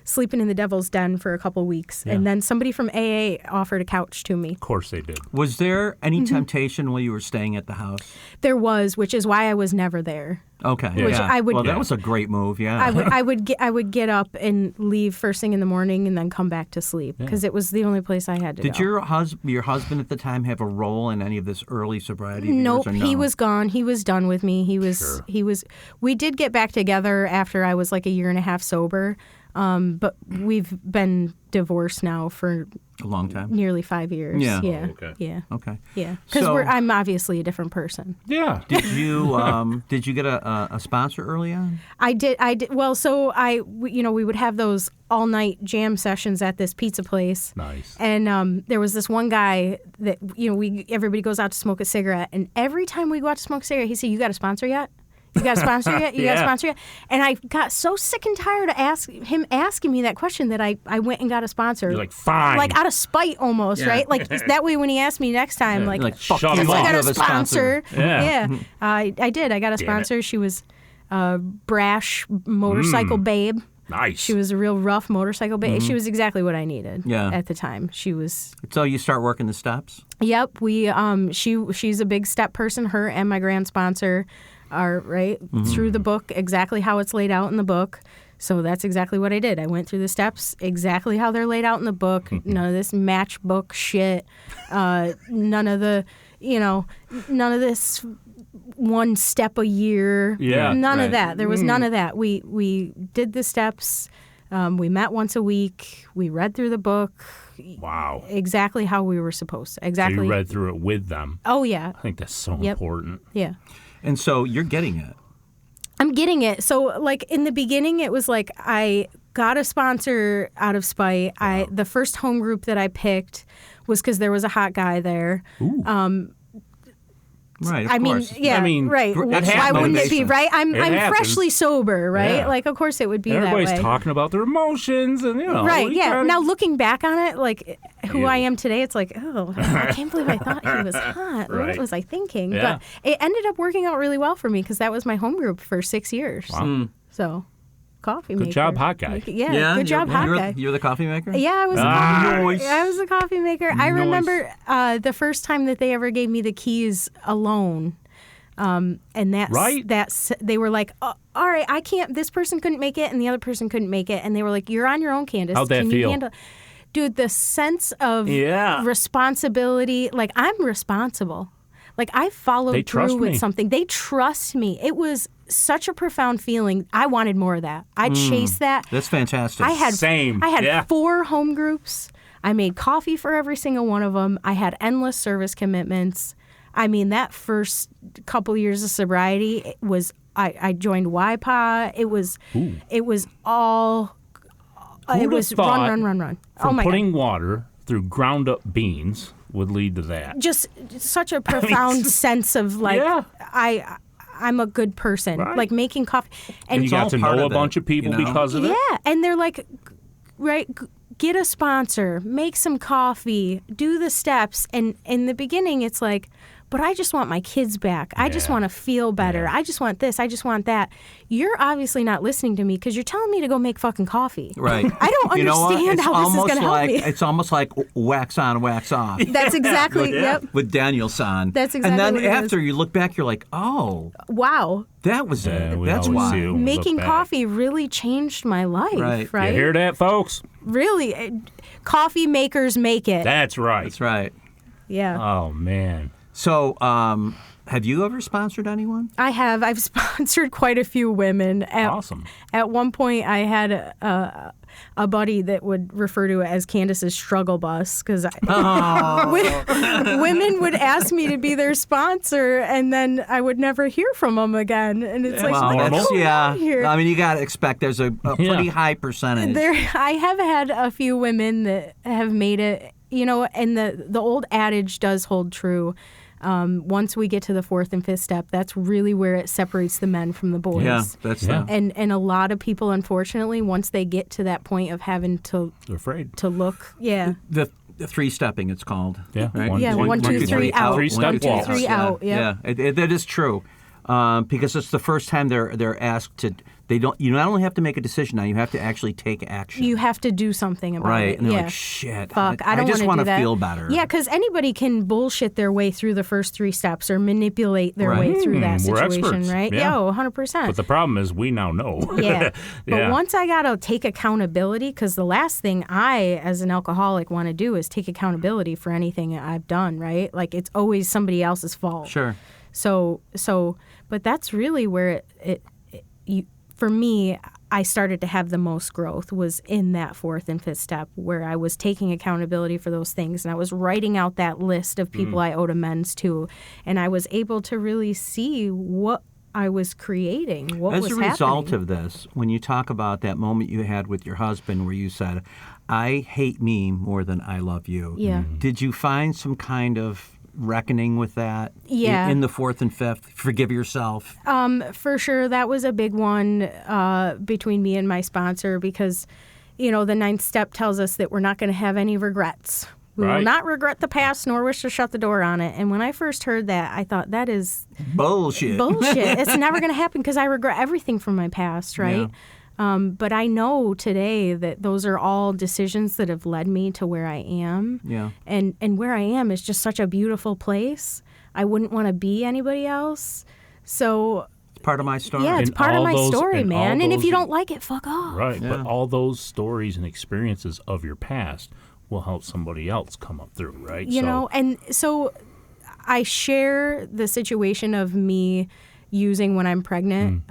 sleeping in the devil's den for a couple weeks, and then somebody from AA offered a couch to me. Of course they did. Was there any Mm-hmm. temptation while you were staying at the house? There was, which is why I was never there. Okay. Which yeah. I would- Well, Yeah. that was a great move. Yeah. I would get up and leave first thing in the morning and then come back to sleep because it was the only place I had to Did go. your husband at the time have a role in any of this early sobriety? of Nope, yours, or no? he was gone. He was done with me. He was. We did get back together after I was like a year and a half sober, but we've been divorced now for a long time. nearly 5 years. Yeah. Yeah. Oh, okay. Yeah. Okay. Yeah. Because So- I'm obviously a different person. Yeah. Did you get a sponsor early on? I did. Well, so we would have those all night jam sessions at this pizza place. Nice. And there was this one guy that everybody goes out to smoke a cigarette, and every time we go out to smoke a cigarette, he said, "You got a sponsor yet? You got a sponsor yet? You got a Yeah. sponsor yet?" And I got so sick and tired of him asking me that question that I went and got a sponsor. You're like, fine. Like out of spite almost, Yeah. right? Like that way when he asked me next time, like, Like, fuck Shut you, him I up. got you a have a sponsor. Yeah. I did. I got a Damn it. sponsor. She was a brash motorcycle babe. Nice. She was a real rough motorcycle babe. She was exactly what I needed Yeah. at the time. She was. So you start working the steps? Yep. She's a big step person. Her and my grand sponsor are right through the book, exactly how it's laid out in the book. So that's exactly what I did. I went through the steps exactly how they're laid out in the book. None of this matchbook shit. None of this one step a year. Yeah, None right. of that. There was none of that. We did the steps. We met once a week. We read through the book Wow. exactly how we were supposed to. So Exactly. you read through it with them. Oh, yeah. I think that's so Yep. important. Yeah. And so you're getting it. I'm getting it. So, like, in the beginning, it was like I got a sponsor out of spite. The first home group that I picked was because there was a hot guy there. Right, of I mean, course. yeah, I mean, right. that Why happens. wouldn't it be, right? I'm happens. freshly sober, right? Yeah. Like, of course it would be Everybody's that way. talking about their emotions and, Right, yeah. kinda- Now, looking back on it, like, who Ew. I am today, it's like, oh, I can't believe I thought he was hot. Right. What was I thinking? Yeah. But it ended up working out really well for me because that was my home group for 6 years. Wow. So, coffee maker. job, hot guy. Yeah, good job, hot guy. You're the coffee maker? Yeah, I was. Nice. I was a coffee maker. I Nice. remember the first time that they ever gave me the keys alone, and that's Right. they were like, oh, "All right, I can't. This person couldn't make it, and the other person couldn't make it, and they were like, "You're on your own, Candace. How'd that Can you feel? handle?" Dude, the sense of Yeah. responsibility. Like I'm responsible. Like I followed They trust through with me. something. They trust me. It was such a profound feeling. I wanted more of that. I chased that. That's fantastic. I had Same. I had Yeah. 4 home groups. I made coffee for every single one of them. I had endless service commitments. I mean, that first couple years of sobriety it was. I joined YPA. It was all. Who'd It have was thought run. Oh From my God. putting water through ground up beans would lead to that. Just such a profound sense of like Yeah. I'm a good person. Right. Like making coffee And you It's got all to part know a of it, bunch of people you know? because of it. yeah, and they're like, right, get a sponsor, make some coffee, do the steps. And in the beginning, it's like, but I just want my kids back. I just Yeah. want to feel better. Yeah. I just want this. I just want that. You're obviously not listening to me because you're telling me to go make fucking coffee. Right. I don't You know what? understand It's how this is almost going to help like, me. It's almost like wax on, wax off. That's exactly, yep. With Daniel-san. That's And exactly then what it is. after you look back, you're like, oh, Wow. that was Yeah, it. we That's always why. do. Look Making back. coffee really changed my life, Right. You hear that, folks? Really, coffee makers make it. That's right. That's right. Yeah. Oh, man. So, have you ever sponsored anyone? I have. I've sponsored quite a few women. Awesome. At one point, I had a buddy that would refer to it as Candace's struggle bus because women would ask me to be their sponsor, and then I would never hear from them again. And it's like, what's going on here? I mean, you got to expect there's a pretty high percentage. I have had a few women that have made it, and the old adage does hold true. Once we get to the fourth and fifth step, that's really where it separates the men from the boys. Yeah, that's and a lot of people, unfortunately, once they get to that point of having to, they're afraid to look, the three-stepping, it's called. Yeah, right? One, two, three, out. 3-step walk. 1, 2, 3, out. Yeah, that is true. Because it's the first time they're asked to. You not only have to make a decision now, you have to actually take action. You have to do something about it. Right, and they're like, shit. Fuck, I don't just want to feel better. Yeah, because anybody can bullshit their way through the first 3 steps or manipulate their way through that We're situation, experts. right? Yeah. 100%. But the problem is we now know. Yeah. But Yeah. once I got to take accountability, because the last thing I, as an alcoholic, want to do is take accountability for anything I've done, right? Like, it's always somebody else's fault. Sure. So, but that's really where for me, I started to have the most growth was in that fourth and fifth step where I was taking accountability for those things and I was writing out that list of people I owed amends to, and I was able to really see what I was creating, what was happening. As a result of this, when you talk about that moment you had with your husband where you said, I hate me more than I love you. Yeah. Did you find some kind of reckoning with that in the fourth and fifth? Forgive yourself. For sure, that was a big one between me and my sponsor because, the ninth step tells us that we're not going to have any regrets. We will not regret the past nor wish to shut the door on it. And when I first heard that, I thought that is bullshit. It's never going to happen because I regret everything from my past, right? Yeah. But I know today that those are all decisions that have led me to where I am. Yeah. And where I am is just such a beautiful place. I wouldn't want to be anybody else. So it's part of my story. Yeah, it's And part of my all those- story, and man. all And if those- you don't like it, fuck off. Right, Yeah. but all those stories and experiences of your past will help somebody else come up through, right? And so I share the situation of me using when I'm pregnant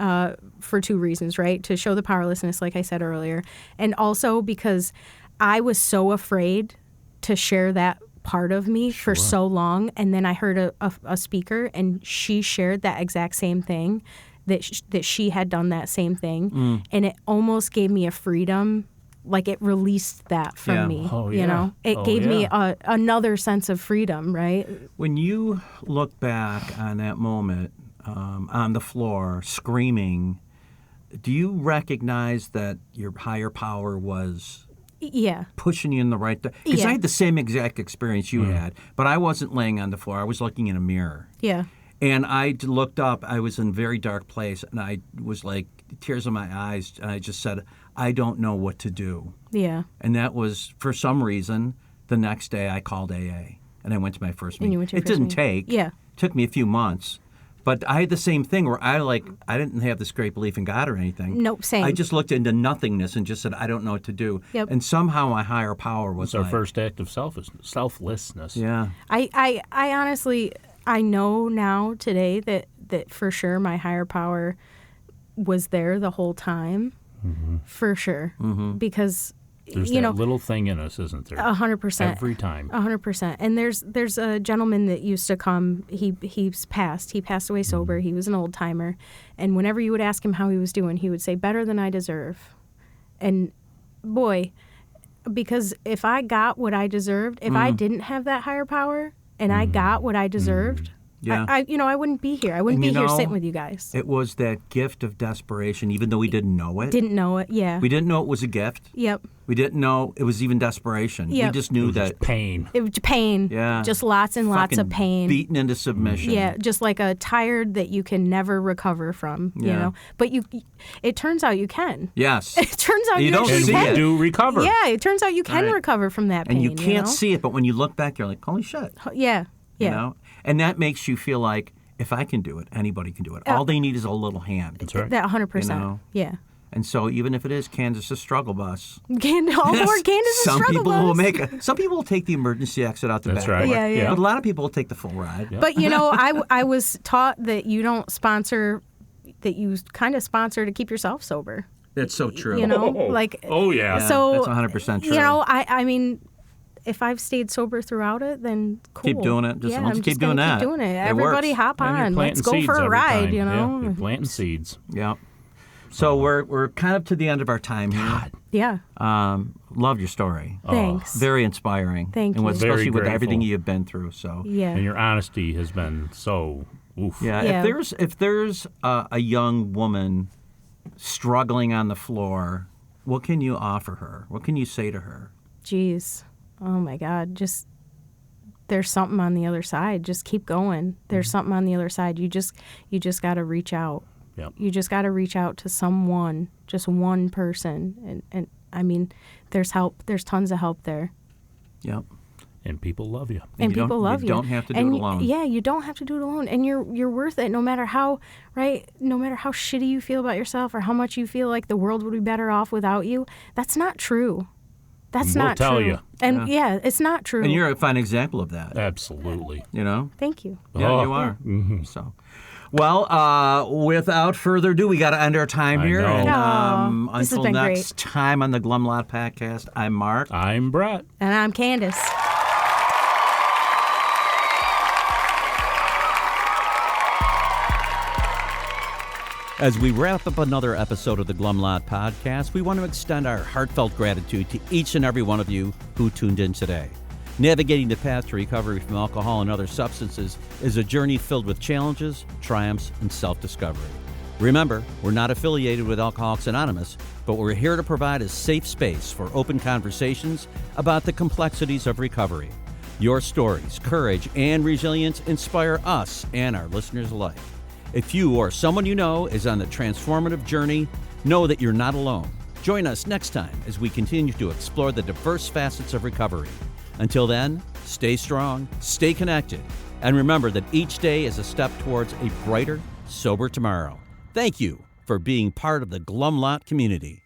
for 2 reasons, right? To show the powerlessness, like I said earlier, and also because I was so afraid to share that part of me for so long, and then I heard a speaker, and she shared that exact same thing, that she had done that same thing, and it almost gave me a freedom. Like it released that from me, It gave me another sense of freedom, right? When you look back on that moment on the floor, screaming, do you recognize that your higher power was pushing you in the right direction? Because I had the same exact experience you had, but I wasn't laying on the floor. I was looking in a mirror. Yeah. And I looked up. I was in a very dark place, and I was like, tears in my eyes, and I just said, I don't know what to do. Yeah. And that was, for some reason, the next day I called AA, and I went to my first meeting. It didn't take. Yeah. It took me a few months. But I had the same thing where I didn't have this great belief in God or anything. Nope, same. I just looked into nothingness and just said, I don't know what to do. Yep. And somehow my higher power was it's our first act of selflessness. Yeah. I honestly, I know now today that for sure my higher power was there the whole time. Mm-hmm. For sure. Mm-hmm. Because there's that little thing in us, isn't there? 100%. Every time. 100%. And there's a gentleman that used to come. He's passed. He passed away sober. Mm-hmm. He was an old timer. And whenever you would ask him how he was doing, he would say, better than I deserve. And boy, because if I got what I deserved, if I didn't have that higher power and I got what I deserved, I wouldn't be here. I wouldn't be here sitting with you guys. It was that gift of desperation, even though we didn't know it. Didn't know it, yeah. We didn't know it was a gift. Yep. We didn't know it was even desperation. Yep. We just knew that. Just pain. It was pain. Yeah. Just lots and lots of pain. Beaten into submission. Yeah, just like a tired that you can never recover from, you know. But it turns out you can. Yes. It turns out you don't actually see can. And we do recover. Yeah, it turns out you can recover from that pain. And you can't see it, but when you look back, you're like, holy shit. Yeah, yeah. You know? And that makes you feel like, if I can do it, anybody can do it. All they need is a little hand. That's right. That 100%. You know? Yeah. And so even if it is Candace's struggle bus, All aboard Candace's some struggle people bus. will make it. Some people will take the emergency exit out the That's back. right. Yeah, yeah. But a lot of people will take the full ride. Yeah. But I was taught that you don't sponsor, that you kind of sponsor to keep yourself sober. That's so true. Oh yeah. So that's 100% true. I mean, if I've stayed sober throughout it, then cool. Keep doing it. Just yeah, once I'm you keep just gonna doing that, keep doing it. it Everybody works. hop And you're on. planting Let's go seeds for a every ride, time. you know? Yeah, you're planting seeds. Yeah. So we're kind of to the end of our time here. Yeah. Love your story. Thanks. Very inspiring. Thank and you. especially Very with everything grateful. you've been through. So Yeah. And your honesty has been so oof. yeah. Yeah. If there's a young woman struggling on the floor, what can you offer her? What can you say to her? Jeez. Oh my God. Just there's something on the other side. Just keep going. There's something on the other side. You just got to reach out. Yep. You just got to reach out to someone, just one person. And I mean, there's help. There's tons of help there. Yep. And people love you. And you people love you. You don't have to do and it alone. Yeah, you don't have to do it alone. And you're worth it no matter how, right? No matter how shitty you feel about yourself or how much you feel like the world would be better off without you. That's not true. That's We'll not tell true. you. And yeah, it's not true. And you're a fine example of that. Absolutely. You know? Thank you. Yeah, Oh. you are. So, well, without further ado, we got to end our time I here. know. And, Aw, this has until been next great. time on the Glum Lot Podcast, I'm Mark. I'm Brett. And I'm Candace. As we wrap up another episode of the Glum Lot Podcast, we want to extend our heartfelt gratitude to each and every one of you who tuned in today. Navigating the path to recovery from alcohol and other substances is a journey filled with challenges, triumphs, and self-discovery. Remember, we're not affiliated with Alcoholics Anonymous, but we're here to provide a safe space for open conversations about the complexities of recovery. Your stories, courage, and resilience inspire us and our listeners alike. If you or someone you know is on the transformative journey, know that you're not alone. Join us next time as we continue to explore the diverse facets of recovery. Until then, stay strong, stay connected, and remember that each day is a step towards a brighter, sober tomorrow. Thank you for being part of the Glum Lot community.